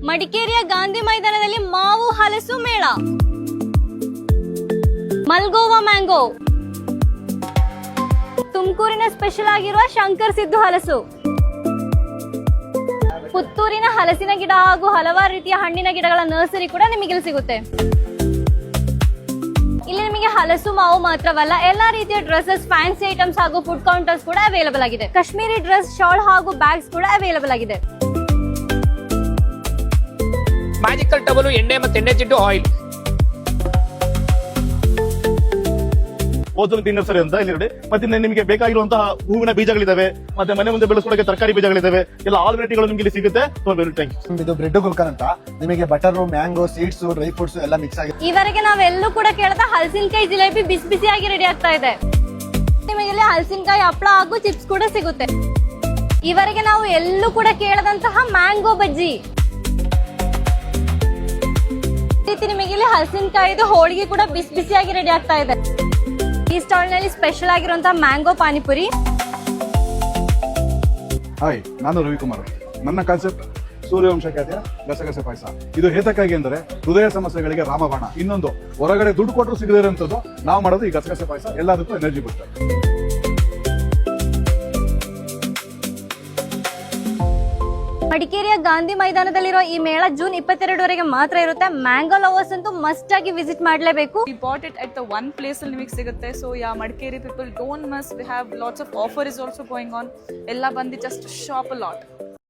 ಮಡಿಕೇರಿಯ ಗಾಂಧಿ ಮೈದಾನದಲ್ಲಿ ಮಾವು ಹಲಸು ಮೇಳ. ಮಲ್ಗೋವಾ ಮ್ಯಾಂಗೋ. ತುಮಕೂರಿನ ಸ್ಪೆಷಲ್ ಆಗಿರುವ ಶಂಕರ್ ಸಿದ್ದು ಹಲಸು. ಪುತ್ತೂರಿನ ಹಲಸಿನ ಗಿಡ ಹಾಗೂ ಹಲವಾರು ರೀತಿಯ ಹಣ್ಣಿನ ಗಿಡಗಳ ನರ್ಸರಿ ಕೂಡ ನಿಮಗೆ ಸಿಗುತ್ತೆ. ಇಲ್ಲಿ ನಿಮಗೆ ಹಲಸು ಮಾವು ಮಾತ್ರವಲ್ಲ, ಎಲ್ಲಾ ರೀತಿಯ ಡ್ರೆಸ್ಸಸ್, ಫ್ಯಾನ್ಸಿ ಐಟಮ್ಸ್ ಹಾಗೂ ಫುಡ್ ಕೌಂಟರ್ಸ್ ಕೂಡ ಅವೈಲೇಬಲ್ ಆಗಿದೆ. ಕಾಶ್ಮೀರಿ ಡ್ರೆಸ್, ಶಾಲ್ ಹಾಗೂ ಬ್ಯಾಗ್ಸ್ ಕೂಡ ಅವೈಲೇಬಲ್ ಆಗಿದೆ. ಮ್ಯಾಜಿಕಲ್ ಟವಲ್, ಎಣ್ಣೆ ಮತ್ತು ಎಣ್ಣೆ ಜಿಡ್ಡು ಆಯಿಲ್. ಓಜೋನ್ ಗ್ರೀನ್ ನರ್ಸರಿ ಅಂತ ಇಲ್ಲಿ ನೋಡಿ. ಮತ್ತೆ ನಿಮಗೆ ಬೇಕಾಗಿರುವಂತಹ ಹೂವಿನ ಬೀಜಗಳಿದಾವೆ, ಮತ್ತೆ ಮನೆ ಮುಂದೆ ಬೆಳೆಸೋಕೆ ತರಕಾರಿ ಬೀಜಗಳಿದಾವೆ. ಎಲ್ಲ ಆಲ್ ವೆರೈಟಿಗಳು ನಿಮಗೆ ಇಲ್ಲಿ ಸಿಗುತ್ತೆ. ಇದು ಬ್ರೆಡ್ ಗುಲ್ಕನ್ ಅಂತ, ನಿಮಗೆ butter, mango, seeds, dry fruits ಎಲ್ಲ ಮಿಕ್ಸ್ ಆಗಿದೆ. ಈವರೆಗೆ ನಾವೆಲ್ಲೂ ಕೂಡ ಕೇಳದ ಹಲಸಿನಕಾಯಿ ಜಿಲೇಬಿ ಬಿಸಿ ಬಿಸಿಯಾಗಿ ರೆಡಿ ಆಗ್ತಾ ಇದೆ. ನಿಮಗೆ ಇಲ್ಲಿ ಹಲಸಿನಕಾಯಿ ಹಪ್ಪಳ ಹಾಗೂ ಚಿಪ್ಸ್ ಕೂಡ ಸಿಗುತ್ತೆ. ಈವರೆಗೆ ನಾವು ಎಲ್ಲೂ ಕೂಡ ಕೇಳದಂತಹ ಮ್ಯಾಂಗೋ ಬಜ್ಜಿ. ನಿಮಗೆ ಇಲ್ಲಿ ಹಲಸಿನಕಾಯಿದು ಹೋಳಿಗೆ ಕೂಡ ಬಿಸಿ ಬಿಸಿಯಾಗಿ ರೆಡಿ ಆಗ್ತಾ ಇದೆ. ಈ ಸ್ಟಾಲ್ ನಲ್ಲಿ ಸ್ಪೆಷಲ್ ಆಗಿರುವಂತಹ ಮ್ಯಾಂಗೋ ಪಾನಿಪುರಿ. ಹಾಯ್, ನಾನು ರವಿಕುಮಾರ್. ನನ್ನ ಕಾನ್ಸೆಪ್ಟ್ ಸೂರ್ಯವಂಶ ಖ್ಯಾತಿಯ ಗಸಗಸೆ ಪಾಯಸ. ಇದು ಹೇತಕ್ಕಾಗಿ ಅಂದರೆ ಹೃದಯ ಸಮಸ್ಯೆಗಳಿಗೆ ರಾಮಬಾಣ. ಇನ್ನೊಂದು, ಹೊರಗಡೆ ದುಡ್ಡು ಕೊಟ್ಟರು ಸಿಗದೇ ಇರುವಂತದ್ದು ನಾವು ಮಾಡೋದು ಈ ಗಸಗಸೆ ಪಾಯಸ. ಎಲ್ಲದಕ್ಕೂ ಎನರ್ಜಿ ಬರುತ್ತೆ. ಮಡಿಕೇರಿಯ ಗಾಂಧಿ ಮೈದಾನದಲ್ಲಿರುವ ಈ ಮೇಳ ಜೂನ್ 22ವರೆಗೆ ಮಾತ್ರ ಇರುತ್ತೆ. ಮ್ಯಾಂಗೋ ಲವರ್ಸ್ ಅಂತೂ ಮಸ್ಟ್ ಆಗಿ ವಿಸಿಟ್ ಮಾಡಲೇಬೇಕು. We bought it at the one place ಅಲ್ಲಿ ನಿಮಗೆ ಸಿಗುತ್ತೆ. So yeah, Madikeri people don't miss. We have lots of offer is also going on. ಎಲ್ಲ ಬಂದು just shop a lot.